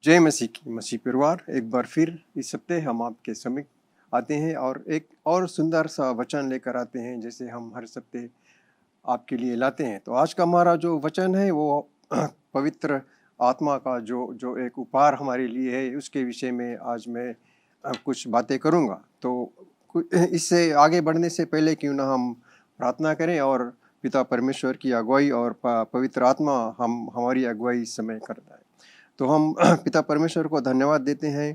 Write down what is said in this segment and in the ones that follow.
जय मसीह की मसीह परिवार। एक बार फिर इस हफ्ते हम आपके समीप आते हैं और एक और सुंदर सा वचन लेकर आते हैं, जैसे हम हर हफ्ते आपके लिए लाते हैं। तो आज का हमारा जो वचन है वो पवित्र आत्मा का जो जो एक उपहार हमारे लिए है, उसके विषय में आज मैं कुछ बातें करूंगा। तो इससे आगे बढ़ने से पहले क्यों ना हम प्रार्थना करें और पिता परमेश्वर की अगुवाई और पवित्र आत्मा हम हमारी अगुवाई इस समय करता है। तो हम पिता परमेश्वर को धन्यवाद देते हैं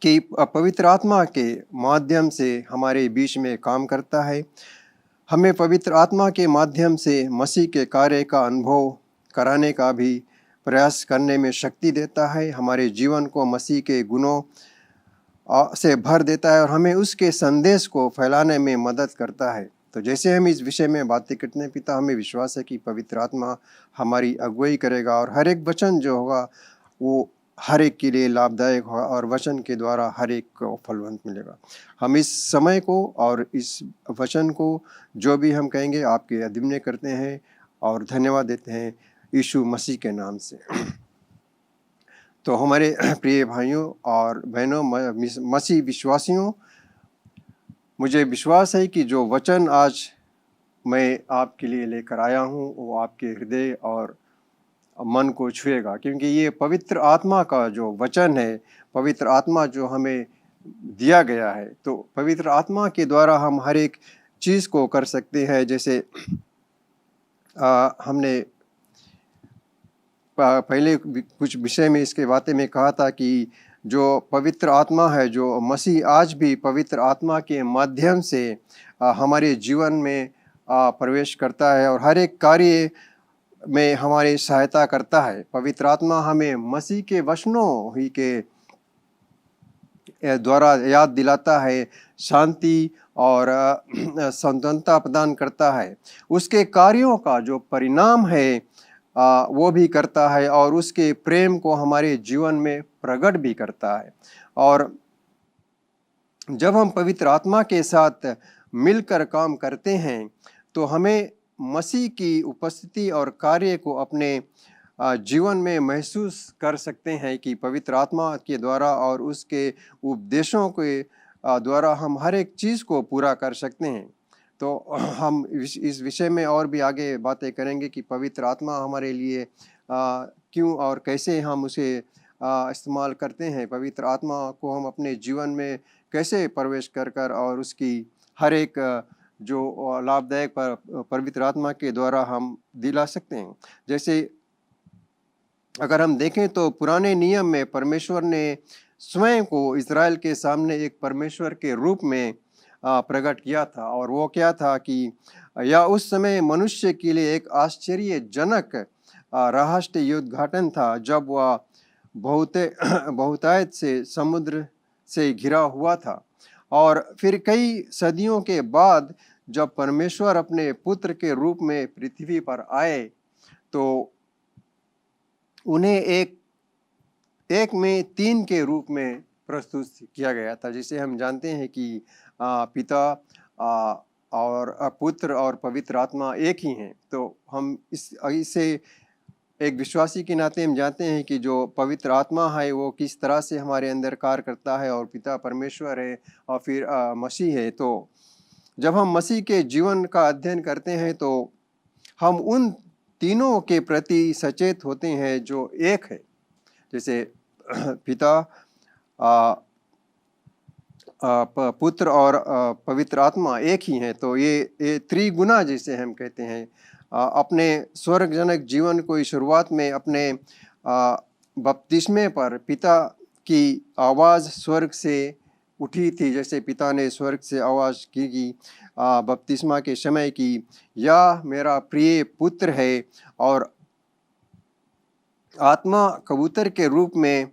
कि पवित्र आत्मा के माध्यम से हमारे बीच में काम करता है। हमें पवित्र आत्मा के माध्यम से मसीह के कार्य का अनुभव कराने का भी प्रयास करने में शक्ति देता है। हमारे जीवन को मसीह के गुणों से भर देता है और हमें उसके संदेश को फैलाने में मदद करता है। तो जैसे हम इस विषय में बातें करते हैं पिता, हमें विश्वास है कि पवित्र आत्मा हमारी अगुवाई करेगा और हर एक वचन जो होगा वो हर एक के लिए लाभदायक होगा और वचन के द्वारा हर एक को फलवंत मिलेगा। हम इस समय को और इस वचन को जो भी हम कहेंगे आपके अधीन में करते हैं और धन्यवाद देते हैं यीशु मसीह के नाम से। तो हमारे प्रिय भाइयों और बहनों, मसीह विश्वासियों, मुझे विश्वास है कि जो वचन आज मैं आपके लिए लेकर आया हूँ वो आपके हृदय और मन को छुएगा, क्योंकि ये पवित्र आत्मा का जो वचन है, पवित्र आत्मा जो हमें दिया गया है, तो पवित्र आत्मा के द्वारा हम हर एक चीज़ को कर सकते हैं। जैसे हमने पहले कुछ विषय में इसके बातें में कहा था कि जो पवित्र आत्मा है, जो मसीह आज भी पवित्र आत्मा के माध्यम से हमारे जीवन में प्रवेश करता है और हर एक कार्य में हमारी सहायता करता है। पवित्र आत्मा हमें मसीह के वचनों ही के द्वारा याद दिलाता है, शांति और संतुष्टता प्रदान करता है। उसके कार्यों का जो परिणाम है वो भी करता है और उसके प्रेम को हमारे जीवन में प्रकट भी करता है। और जब हम पवित्र आत्मा के साथ मिलकर काम करते हैं तो हमें मसीह की उपस्थिति और कार्य को अपने जीवन में महसूस कर सकते हैं कि पवित्र आत्मा के द्वारा और उसके उपदेशों के द्वारा हम हर एक चीज़ को पूरा कर सकते हैं। तो हम इस विषय में और भी आगे बातें करेंगे कि पवित्र आत्मा हमारे लिए क्यों और कैसे हम उसे इस्तेमाल करते हैं। पवित्र आत्मा को हम अपने जीवन में कैसे प्रवेश कर कर और उसकी हर एक जो लाभदायक पवित्र आत्मा के द्वारा हम दिला सकते हैं। जैसे अगर हम देखें तो पुराने नियम में परमेश्वर ने स्वयं को इज़राइल के सामने एक परमेश्वर के रूप में प्रकट किया था, और वो क्या था कि यह उस समय मनुष्य के लिए एक आश्चर्यजनक रहस्य उद्घाटन था, जब वह बहुतायत से समुद्र से घिरा हुआ था। और फिर कई सदियों के बाद जब परमेश्वर अपने पुत्र के रूप में पृथ्वी पर आए तो उन्हें एक में तीन के रूप में प्रस्तुत किया गया था। जिसे हम जानते हैं कि पिता और पुत्र और पवित्र आत्मा एक ही हैं। तो हम इसे एक विश्वासी के नाते हम जानते हैं कि जो पवित्र आत्मा है वो किस तरह से हमारे अंदर कार्य करता है, और पिता परमेश्वर है और फिर मसीह है। तो जब हम मसीह के जीवन का अध्ययन करते हैं तो हम उन तीनों के प्रति सचेत होते हैं जो एक है। जैसे पिता, पुत्र और पवित्र आत्मा एक ही हैं। तो ये त्रिगुणा जिसे हम कहते हैं, अपने स्वर्गजनक जीवन को शुरुआत में अपने बपतिस्मे पर पिता की आवाज़ स्वर्ग से उठी थी। जैसे पिता ने स्वर्ग से आवाज़ की बपतिस्मा के समय की, यह मेरा प्रिय पुत्र है, और आत्मा कबूतर के रूप में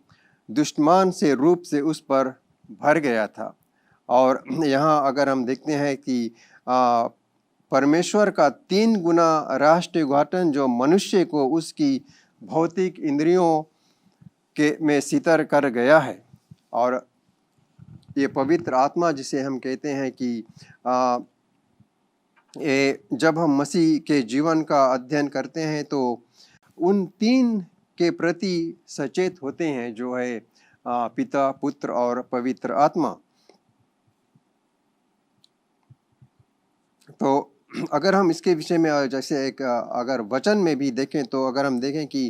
दुष्टमान से रूप से उस पर भर गया था। और यहाँ अगर हम देखते हैं कि परमेश्वर का 3 गुना राष्ट्रीय उद्घाटन जो मनुष्य को उसकी भौतिक इंद्रियों के में सितर कर गया है। और ये पवित्र आत्मा जिसे हम कहते हैं कि ये जब हम मसीह के जीवन का अध्ययन करते हैं तो उन 3 के प्रति सचेत होते हैं, जो है पिता, पुत्र और पवित्र आत्मा। तो अगर हम इसके विषय में जैसे एक अगर वचन में भी देखें, तो अगर हम देखें कि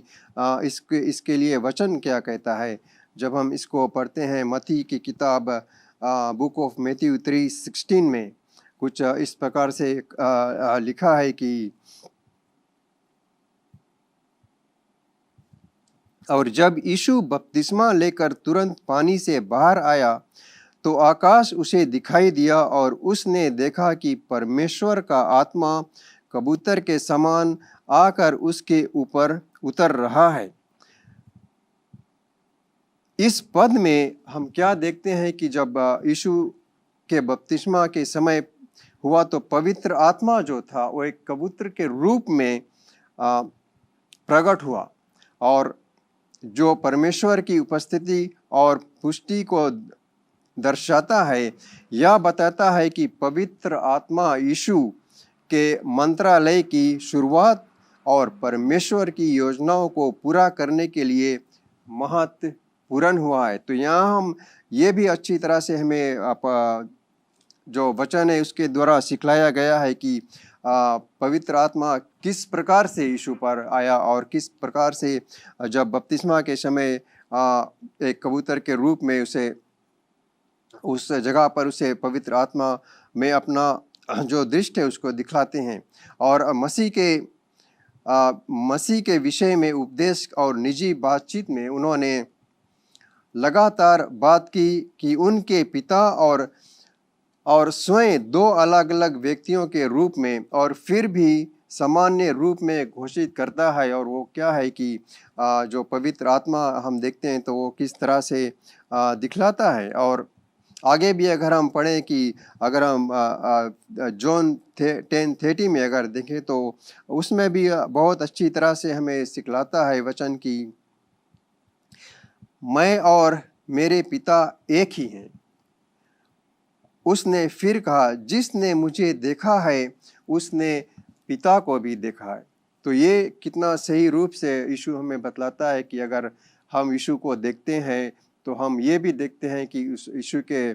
इसके लिए वचन क्या कहता है, जब हम इसको पढ़ते हैं मत्ती की किताब बुक ऑफ मैथ्यू 3:16 में कुछ इस प्रकार से लिखा है कि और जब यीशु बपतिस्मा लेकर तुरंत पानी से बाहर आया तो आकाश उसे दिखाई दिया और उसने देखा कि परमेश्वर का आत्मा कबूतर के समान आकर उसके ऊपर उतर रहा है। इस पद में हम क्या देखते हैं कि जब यीशु के बपतिस्मा के समय हुआ तो पवित्र आत्मा जो था वो एक कबूतर के रूप में प्रकट हुआ, और जो परमेश्वर की उपस्थिति और पुष्टि को दर्शाता है, यह बताता है कि पवित्र आत्मा यीशु के मंत्रालय की शुरुआत और परमेश्वर की योजनाओं को पूरा करने के लिए महत्वपूर्ण हुआ है। तो यहाँ हम ये भी अच्छी तरह से हमें जो वचन है उसके द्वारा सिखलाया गया है कि पवित्र आत्मा किस प्रकार से यीशु पर आया और किस प्रकार से जब बपतिस्मा के समय एक कबूतर के रूप में उसे उस जगह पर उसे पवित्र आत्मा में अपना जो दृष्टि है उसको दिखलाते हैं। और मसीह के विषय में उपदेश और निजी बातचीत में उन्होंने लगातार बात की कि उनके पिता और स्वयं दो अलग अलग व्यक्तियों के रूप में और फिर भी सामान्य रूप में घोषित करता है। और वो क्या है कि जो पवित्र आत्मा हम देखते हैं तो वो किस तरह से दिखलाता है। और आगे भी अगर हम पढ़ें कि अगर हम जॉन 10:30 में अगर देखें तो उसमें भी बहुत अच्छी तरह से हमें सिखलाता है वचन की मैं और मेरे पिता एक ही हैं। उसने फिर कहा जिसने मुझे देखा है उसने पिता को भी देखा है। तो ये कितना सही रूप से यीशु हमें बतलाता है कि अगर हम यीशु को देखते हैं तो हम ये भी देखते हैं कि उस यीशु के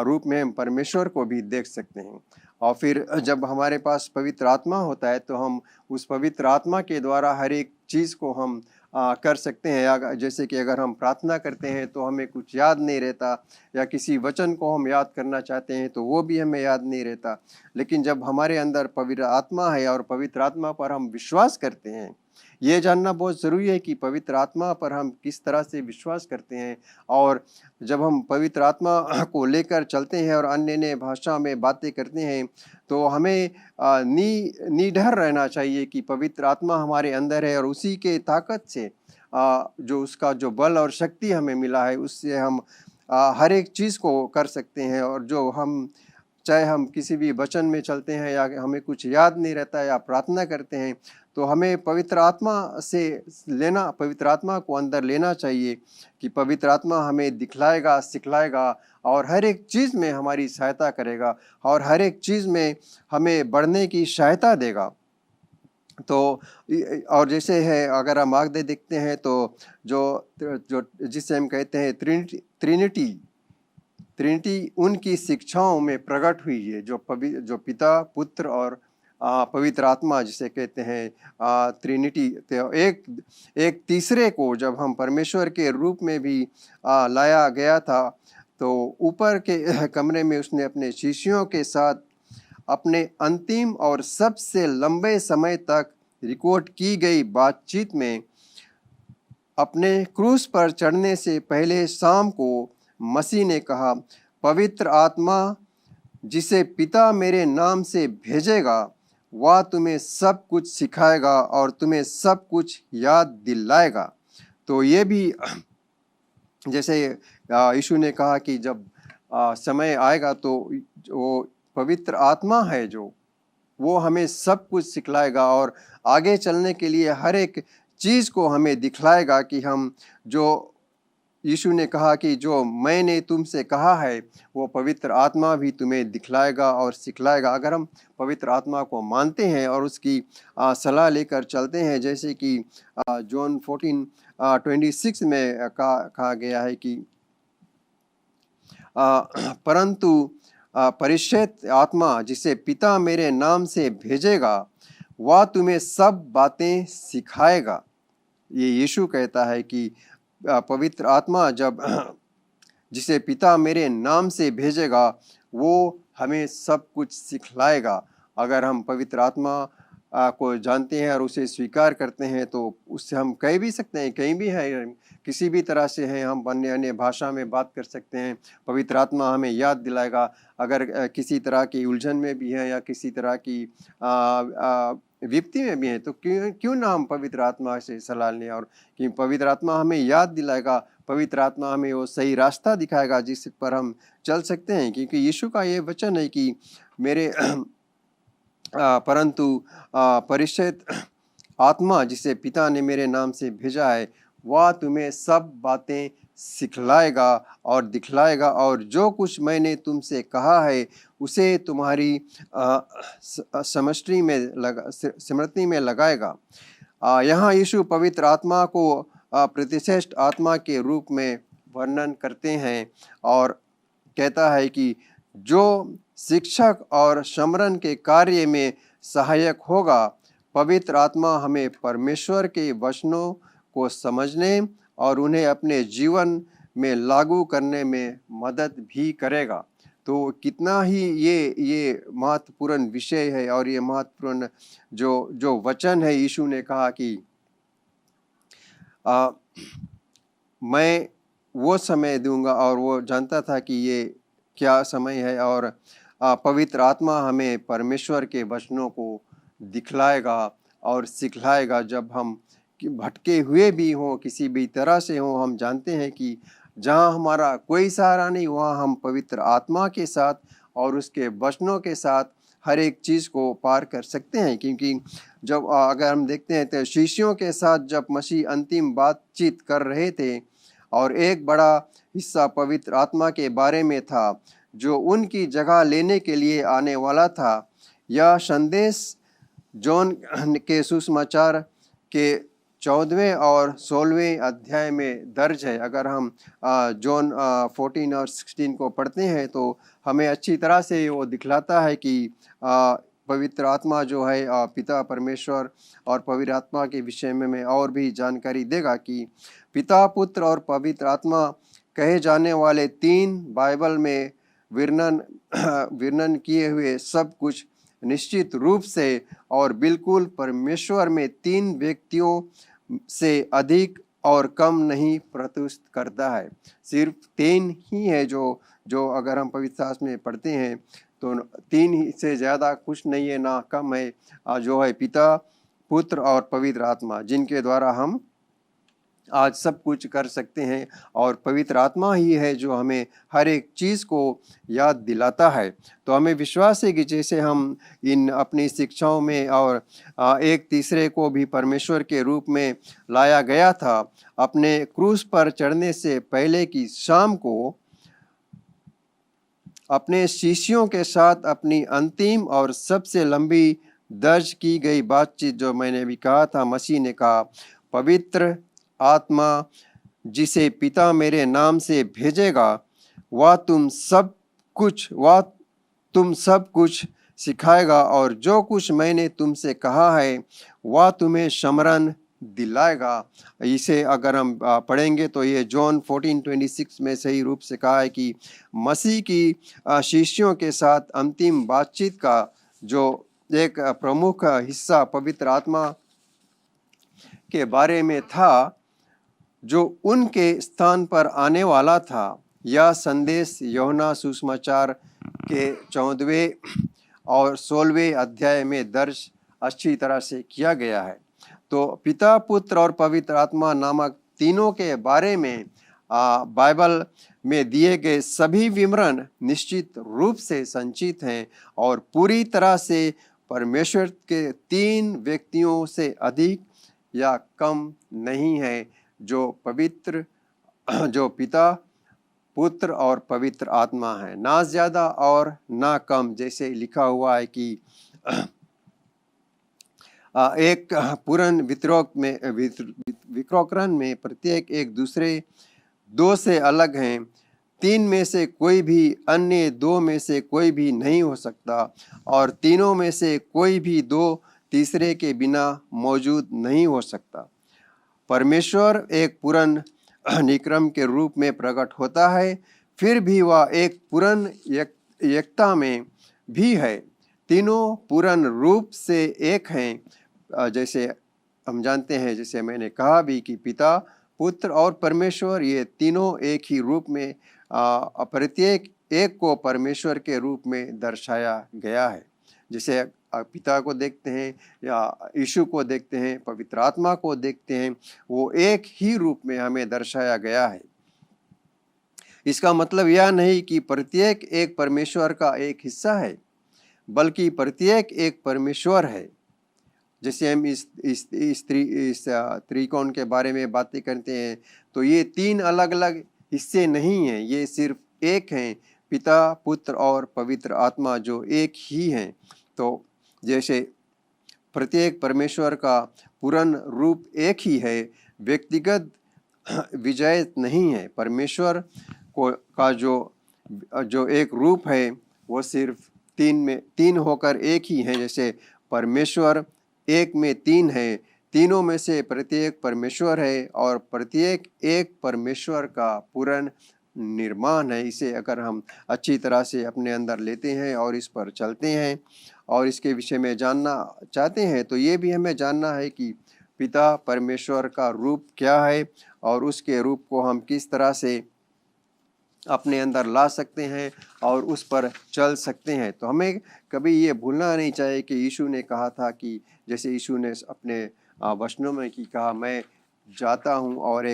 रूप में हम परमेश्वर को भी देख सकते हैं। और फिर जब हमारे पास पवित्र आत्मा होता है तो हम उस पवित्र आत्मा के द्वारा हर एक चीज़ को हम कर सकते हैं। या जैसे कि अगर हम प्रार्थना करते हैं तो हमें कुछ याद नहीं रहता, या किसी वचन को हम याद करना चाहते हैं तो वो भी हमें याद नहीं रहता। लेकिन जब हमारे अंदर पवित्र आत्मा है और पवित्र आत्मा पर हम विश्वास करते हैं, ये जानना बहुत ज़रूरी है कि पवित्र आत्मा पर हम किस तरह से विश्वास करते हैं। और जब हम पवित्र आत्मा को लेकर चलते हैं और अन्य अन्य भाषा में बातें करते हैं तो हमें निडर रहना चाहिए कि पवित्र आत्मा हमारे अंदर है और उसी के ताकत से जो उसका जो बल और शक्ति हमें मिला है उससे हम हर एक चीज़ को कर सकते हैं। और जो हम चाहे हम किसी भी वचन में चलते हैं या हमें कुछ याद नहीं रहता या प्रार्थना करते हैं तो हमें पवित्र आत्मा से पवित्र आत्मा को अंदर लेना चाहिए कि पवित्र आत्मा हमें दिखलाएगा, सिखलाएगा और हर एक चीज़ में हमारी सहायता करेगा और हर एक चीज़ में हमें बढ़ने की सहायता देगा। तो और जैसे है अगर हम आगे देखते हैं तो जो जिसे हम कहते हैं ट्रिनिटी उनकी शिक्षाओं में प्रकट हुई है, जो पिता, पुत्र और पवित्र आत्मा जिसे कहते हैं ट्रिनिटी। तो एक तीसरे को जब हम परमेश्वर के रूप में भी लाया गया था तो ऊपर के कमरे में उसने अपने शिष्यों के साथ अपने अंतिम और सबसे लंबे समय तक रिकॉर्ड की गई बातचीत में अपने क्रूस पर चढ़ने से पहले शाम को मसीह ने कहा पवित्र आत्मा जिसे पिता मेरे नाम से भेजेगा वह तुम्हें सब कुछ सिखाएगा और तुम्हें सब कुछ याद दिलाएगा। तो ये भी जैसे यीशु ने कहा कि जब समय आएगा तो वो पवित्र आत्मा है जो वो हमें सब कुछ सिखलाएगा और आगे चलने के लिए हर एक चीज़ को हमें दिखलाएगा कि हम जो यीशु ने कहा कि जो मैंने तुमसे कहा है वो पवित्र आत्मा भी तुम्हें दिखलाएगा और सिखलाएगा। अगर हम पवित्र आत्मा को मानते हैं और उसकी सलाह लेकर चलते हैं, जैसे कि जॉन 14:26 में कहा गया है कि परंतु परिशुद्ध आत्मा जिसे पिता मेरे नाम से भेजेगा वह तुम्हें सब बातें सिखाएगा। ये यीशु कहता है कि पवित्र आत्मा जब जिसे पिता मेरे नाम से भेजेगा वो हमें सब कुछ सिखलाएगा। अगर हम पवित्र आत्मा को जानते हैं और उसे स्वीकार करते हैं तो उससे हम कह भी सकते हैं, कहीं भी है, किसी भी तरह से है, हम अन्य अन्य भाषा में बात कर सकते हैं। पवित्र आत्मा हमें याद दिलाएगा। अगर किसी तरह की उलझन में भी है या किसी तरह की विपत्ति में भी है तो क्यों ना हम पवित्र आत्मा से सलाह लें, और कि पवित्र आत्मा हमें याद दिलाएगा, पवित्र आत्मा हमें वो सही रास्ता दिखाएगा जिस पर हम चल सकते हैं। क्योंकि यीशु का ये वचन है कि मेरे परंतु परिशुद्ध आत्मा जिसे पिता ने मेरे नाम से भेजा है वह तुम्हें सब बातें सिखलाएगा और दिखलाएगा, और जो कुछ मैंने तुमसे कहा है उसे तुम्हारी स्मृति में लगाएगा। यहाँ यीशु पवित्र आत्मा को प्रतिश्रेष्ठ आत्मा के रूप में वर्णन करते हैं और कहता है कि जो शिक्षक और समरण के कार्य में सहायक होगा, पवित्र आत्मा हमें परमेश्वर के वचनों को समझने और उन्हें अपने जीवन में लागू करने में मदद भी करेगा। तो कितना ही ये महत्वपूर्ण विषय है और ये महत्वपूर्ण जो वचन है। यीशु ने कहा कि मैं वो समय दूंगा, और वो जानता था कि ये क्या समय है, और पवित्र आत्मा हमें परमेश्वर के वचनों को दिखलाएगा और सिखलाएगा। जब हम भटके हुए भी हों, किसी भी तरह से हों, हम जानते हैं कि जहाँ हमारा कोई सहारा नहीं वहाँ हम पवित्र आत्मा के साथ और उसके वचनों के साथ हर एक चीज़ को पार कर सकते हैं। क्योंकि जब अगर हम देखते हैं तो शिष्यों के साथ जब मसीह अंतिम बातचीत कर रहे थे और एक बड़ा हिस्सा पवित्र आत्मा के बारे में था जो उनकी जगह लेने के लिए आने वाला था, यह संदेश जॉन के सुसमाचार के 14वें और 16वें अध्याय में दर्ज है। अगर हम जॉन 14 और 16 को पढ़ते हैं तो हमें अच्छी तरह से वो दिखलाता है कि पवित्र आत्मा जो है पिता परमेश्वर और पवित्र आत्मा के विषय में मैं और भी जानकारी देगा कि पिता, पुत्र और पवित्र आत्मा कहे जाने वाले 3 बाइबल में वर्णन किए हुए सब कुछ निश्चित रूप से और बिल्कुल परमेश्वर में 3 व्यक्तियों से अधिक और कम नहीं प्रस्तुत करता है। सिर्फ 3 ही है जो अगर हम पवित्र शास्त्र में पढ़ते हैं तो 3 ही से ज़्यादा कुछ नहीं है, ना कम है, जो है पिता, पुत्र और पवित्र आत्मा, जिनके द्वारा हम आज सब कुछ कर सकते हैं। और पवित्र आत्मा ही है जो हमें हर एक चीज़ को याद दिलाता है। तो हमें विश्वास है कि जैसे हम इन अपनी शिक्षाओं में और एक तीसरे को भी परमेश्वर के रूप में लाया गया था, अपने क्रूस पर चढ़ने से पहले की शाम को अपने शिष्यों के साथ अपनी अंतिम और सबसे लंबी दर्ज की गई बातचीत, जो मैंने भी कहा था, मसीह ने कहा, पवित्र आत्मा जिसे पिता मेरे नाम से भेजेगा वह तुम सब कुछ सिखाएगा, और जो कुछ मैंने तुमसे कहा है वह तुम्हें स्मरण दिलाएगा। इसे अगर हम पढ़ेंगे तो ये जॉन 14:26 में सही रूप से कहा है कि मसीह की शिष्यों के साथ अंतिम बातचीत का जो एक प्रमुख हिस्सा पवित्र आत्मा के बारे में था जो उनके स्थान पर आने वाला था। यह संदेश यूहन्ना सुसमाचार के 14वें और 16वें अध्याय में दर्ज अच्छी तरह से किया गया है। तो पिता, पुत्र और पवित्र आत्मा नामक तीनों के बारे में बाइबल में दिए गए सभी विवरण निश्चित रूप से संचित हैं और पूरी तरह से परमेश्वर के 3 व्यक्तियों से अधिक या कम नहीं है, जो पवित्र जो पिता, पुत्र और पवित्र आत्मा है, ना ज़्यादा और ना कम। जैसे लिखा हुआ है कि एक पूर्ण विक्रोकरण में प्रत्येक एक दूसरे दो से अलग हैं। तीन में से कोई भी अन्य दो में से कोई भी नहीं हो सकता, और तीनों में से कोई भी दो तीसरे के बिना मौजूद नहीं हो सकता। परमेश्वर एक पूर्ण निक्रम के रूप में प्रकट होता है, फिर भी वह एक पूर्ण एकता में भी है। तीनों पूर्ण रूप से एक हैं। जैसे हम जानते हैं, जैसे मैंने कहा भी कि पिता, पुत्र और परमेश्वर, ये तीनों एक ही रूप में प्रत्येक एक को परमेश्वर के रूप में दर्शाया गया है। जैसे पिता को देखते हैं या यीशु को देखते हैं, पवित्र आत्मा को देखते हैं, वो एक ही रूप में हमें दर्शाया गया है। इसका मतलब यह नहीं कि प्रत्येक एक परमेश्वर का एक हिस्सा है, बल्कि प्रत्येक एक परमेश्वर है। जैसे हम इस त्रिकोण के बारे में बातें करते हैं, तो ये तीन अलग अलग हिस्से नहीं हैं, ये सिर्फ एक हैं, पिता, पुत्र और पवित्र आत्मा, जो एक ही हैं। तो जैसे प्रत्येक परमेश्वर का पूर्ण रूप एक ही है, व्यक्तिगत विजय नहीं है। परमेश्वर का जो एक रूप है, वो सिर्फ तीन होकर एक ही है। जैसे परमेश्वर एक में तीन है, तीनों में से प्रत्येक परमेश्वर है, और प्रत्येक एक परमेश्वर का पूर्ण निर्माण है। इसे अगर हम अच्छी तरह से अपने अंदर लेते हैं और इस पर चलते हैं और इसके विषय में जानना चाहते हैं, तो ये भी हमें जानना है कि पिता परमेश्वर का रूप क्या है और उसके रूप को हम किस तरह से अपने अंदर ला सकते हैं और उस पर चल सकते हैं। तो हमें कभी ये भूलना नहीं चाहिए कि यीशु ने कहा था कि जैसे यीशु ने अपने वचनों में कि कहा, मैं जाता हूँ और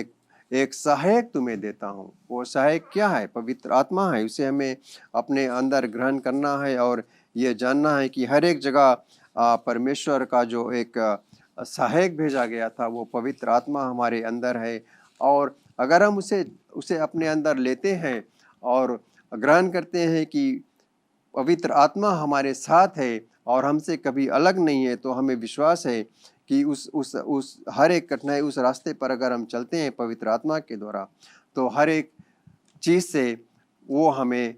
एक सहायक तुम्हें देता हूँ। वो सहायक क्या है? पवित्र आत्मा है। उसे हमें अपने अंदर ग्रहण करना है और ये जानना है कि हर एक जगह परमेश्वर का जो एक सहायक भेजा गया था, वो पवित्र आत्मा हमारे अंदर है। और अगर हम उसे अपने अंदर लेते हैं और ग्रहण करते हैं कि पवित्र आत्मा हमारे साथ है और हमसे कभी अलग नहीं है, तो हमें विश्वास है कि उस हर एक कठिनाई, उस रास्ते पर अगर हम चलते हैं पवित्र आत्मा के द्वारा, तो हर एक चीज़ से वो हमें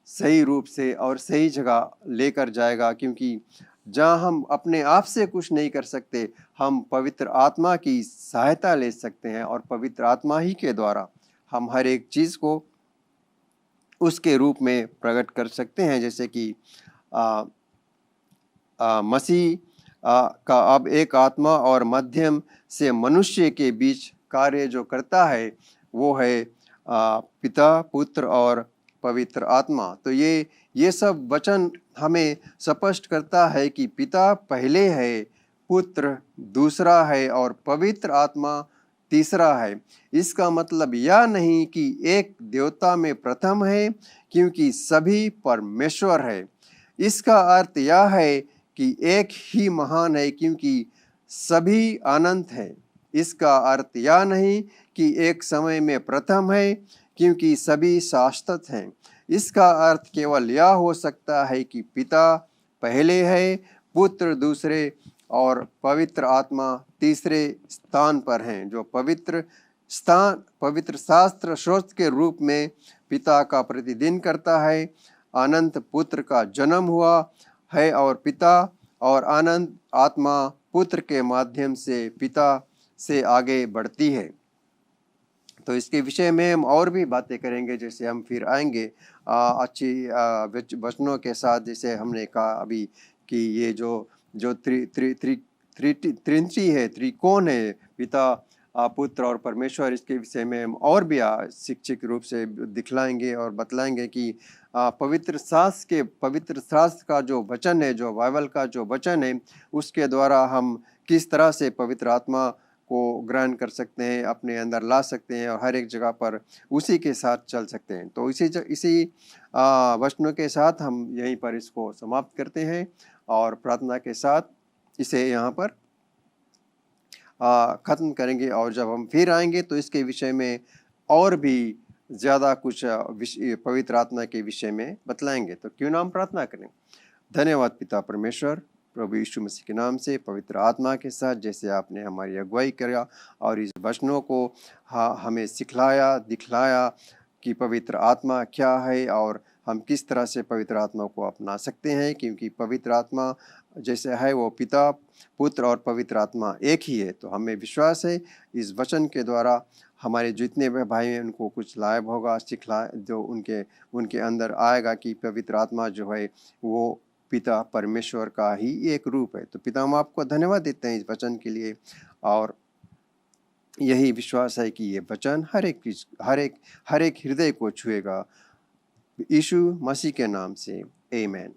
सही रूप से और सही जगह लेकर जाएगा। क्योंकि जहाँ हम अपने आप से कुछ नहीं कर सकते, हम पवित्र आत्मा की सहायता ले सकते हैं, और पवित्र आत्मा ही के द्वारा हम हर एक चीज़ को उसके रूप में प्रकट कर सकते हैं। जैसे कि मसीह का अब एक आत्मा और माध्यम से मनुष्य के बीच कार्य जो करता है, वो है पिता, पुत्र और पवित्र आत्मा। तो ये सब वचन हमें स्पष्ट करता है कि पिता पहले है, पुत्र दूसरा है और पवित्र आत्मा तीसरा है। इसका मतलब यह नहीं कि एक देवता में प्रथम है, क्योंकि सभी परमेश्वर है। इसका अर्थ यह है कि एक ही महान है, क्योंकि सभी अनंत है। इसका अर्थ यह नहीं कि एक समय में प्रथम है, क्योंकि सभी शाश्वत हैं। इसका अर्थ केवल यह हो सकता है कि पिता पहले है, पुत्र दूसरे और पवित्र आत्मा तीसरे स्थान पर हैं। जो पवित्र शास्त्र स्रोत के रूप में पिता का प्रतिदिन करता है, अनंत पुत्र का जन्म हुआ है, और पिता और अनंत आत्मा पुत्र के माध्यम से पिता से आगे बढ़ती है। तो इसके विषय में हम और भी बातें करेंगे, जैसे हम फिर आएंगे अच्छी वचनों के साथ। जैसे हमने कहा अभी कि ये जो त्रिनिटी है, त्रिकोण है, पिता, पुत्र और परमेश्वर, इसके विषय में हम और भी शिक्षित रूप से दिखलाएंगे और बतलाएंगे कि पवित्र शास्त्र का जो वचन है, जो बाइबल का जो वचन है, उसके द्वारा हम किस तरह से पवित्र आत्मा को ग्रहण कर सकते हैं, अपने अंदर ला सकते हैं और हर एक जगह पर उसी के साथ चल सकते हैं। तो इसी वचनों के साथ हम यहीं पर इसको समाप्त करते हैं और प्रार्थना के साथ इसे यहाँ पर ख़त्म करेंगे। और जब हम फिर आएंगे तो इसके विषय में और भी ज़्यादा कुछ पवित्र आत्मा के विषय में बतलाएंगे। तो क्यों ना हम प्रार्थना करें। धन्यवाद पिता परमेश्वर, प्रभु यीशु मसीह के नाम से पवित्र आत्मा के साथ जैसे आपने हमारी अगुवाई किया और इस वचनों को हमें सिखलाया, दिखलाया कि पवित्र आत्मा क्या है और हम किस तरह से पवित्र आत्मा को अपना सकते हैं, क्योंकि पवित्र आत्मा जैसे है वो पिता, पुत्र और पवित्र आत्मा एक ही है। तो हमें विश्वास है इस वचन के द्वारा हमारे जितने भी भाई हैं उनको कुछ लाभ होगा, जो उनके अंदर आएगा कि पवित्र आत्मा जो है वो पिता परमेश्वर का ही एक रूप है। तो पिता हम आपको धन्यवाद देते हैं इस वचन के लिए और यही विश्वास है कि ये वचन हर एक हृदय को छुएगा। यीशु मसीह के नाम से आमीन।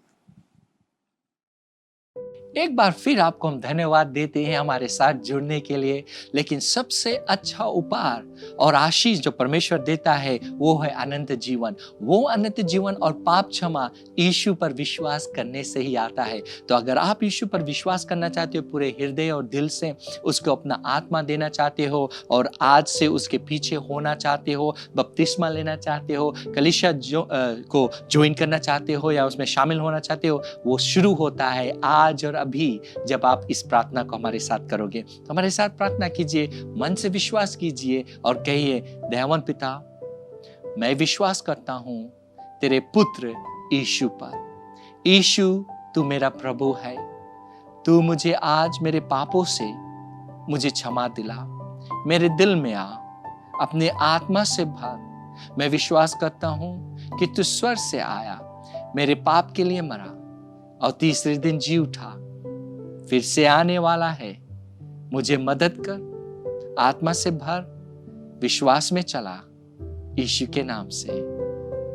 एक बार फिर आपको हम धन्यवाद देते हैं हमारे साथ जुड़ने के लिए। लेकिन सबसे अच्छा उपहार और आशीष जो परमेश्वर देता है वो है अनंत जीवन। वो अनंत जीवन और पाप क्षमा यीशु पर विश्वास करने से ही आता है। तो अगर आप यीशु पर विश्वास करना चाहते हो, पूरे हृदय और दिल से उसको अपना आत्मा देना चाहते हो और आज से उसके पीछे होना चाहते हो, बपतिस्मा लेना चाहते हो, कलीसिया को ज्वाइन करना चाहते हो या उसमें शामिल होना चाहते हो, वो शुरू होता है आज और अभी जब आप इस प्रार्थना को हमारे साथ करोगे। तो हमारे साथ प्रार्थना कीजिए, मन से विश्वास कीजिए और कहिए, दयावान पिता, मैं विश्वास करता हूं तेरे पुत्र यीशु पर। यीशु, तू मेरा प्रभु है। तू मुझे आज मेरे पापों से मुझे क्षमा दिला, मेरे दिल में आ, अपने आत्मा से भर। मैं विश्वास करता हूं कि तू स्वर्ग से आया, मेरे पाप के लिए मरा और तीसरे दिन जी उठा, फिर से आने वाला है। मुझे मदद कर, आत्मा से भर, विश्वास में चला, यीशु के नाम से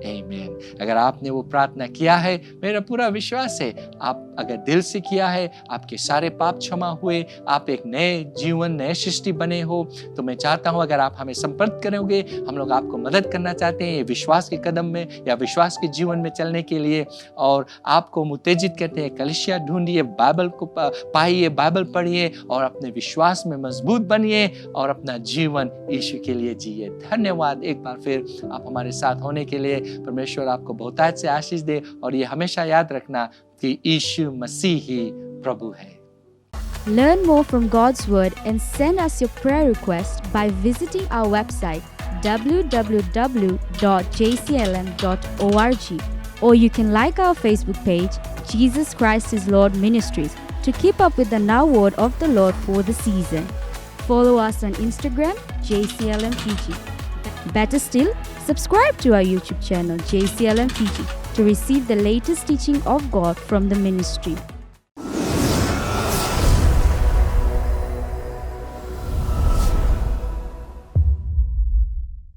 आमीन। अगर आपने वो प्रार्थना किया है, मेरा पूरा विश्वास है आप अगर दिल से किया है, आपके सारे पाप क्षमा हुए, आप एक नए जीवन, नए सृष्टि बने हो। तो मैं चाहता हूं अगर आप हमें संपर्क करोगे, हम लोग आपको मदद करना चाहते हैं ये विश्वास के कदम में या विश्वास के जीवन में चलने के लिए, और आपको उत्तेजित करते हैं कलीसिया ढूंढिए, बाइबल को पाइए, बाइबल पढ़िए और अपने विश्वास में मजबूत बनिए और अपना जीवन यीशु के लिए जिए। धन्यवाद एक बार फिर आप हमारे साथ होने के लिए। परमेश्वर आपको बहुतायत से आशीष दे और ये हमेशा याद रखना कि यीशु मसीह ही प्रभु है। Learn more from God's Word and send us your prayer request by visiting our website www.jclm.org, or you can like our Facebook page, Jesus Christ is Lord Ministries, to keep up with the now word of the Lord for the season. Follow us on Instagram, JCLMPG. Better still, subscribe to our YouTube channel, JCLMPG, to receive the latest teaching of God from the ministry.